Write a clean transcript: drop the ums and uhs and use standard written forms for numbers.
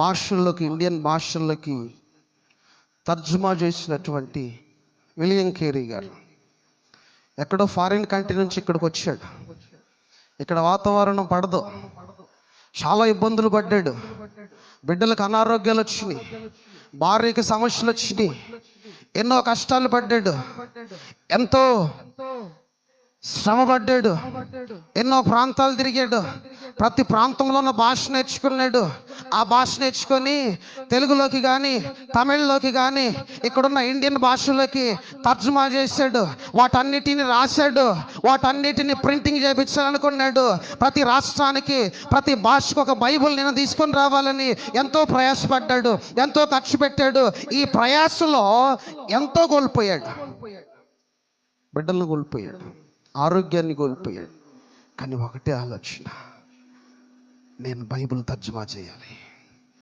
భాషల్లోకి, Indian భాషల్లోకి తర్జుమా చేసినటువంటి William Carey గారు ఎక్కడో ఫారిన్ కంట్రీ నుంచి ఇక్కడికి వచ్చాడు. ఇక్కడ వాతావరణం పడదు, చాలా ఇబ్బందులు పడ్డాడు. బిడ్డలకు అనారోగ్యాలు వచ్చినాయి, భార్యకి సమస్యలు వచ్చినాయి, ఎన్నో కష్టాలు పడ్డాడు, ఎంతో శ్రమ పడ్డాడు, ఎన్నో ప్రాంతాలు తిరిగాడు, ప్రతి ప్రాంతంలో ఉన్న భాష నేర్చుకున్నాడు. ఆ భాష నేర్చుకొని తెలుగులోకి కానీ తమిళ్లోకి కానీ ఇక్కడున్న ఇండియన్ భాషలోకి తర్జుమా చేశాడు. వాటన్నిటిని రాశాడు, వాటన్నిటిని ప్రింటింగ్ చేయించాలనుకున్నాడు. ప్రతి రాష్ట్రానికి, ప్రతి భాషకు ఒక బైబుల్ నేను తీసుకొని రావాలని ఎంతో ప్రయాసపడ్డాడు, ఎంతో ఖర్చు పెట్టాడు. ఈ ప్రయాసలో ఎంతో కోల్పోయాడు, బిడ్డలను కోల్పోయాడు, ఆరోగ్యాన్ని కోల్పోయాడు. కానీ ఒకటే ఆలోచన, నేను బైబిల్ తర్జుమా చేయాలి.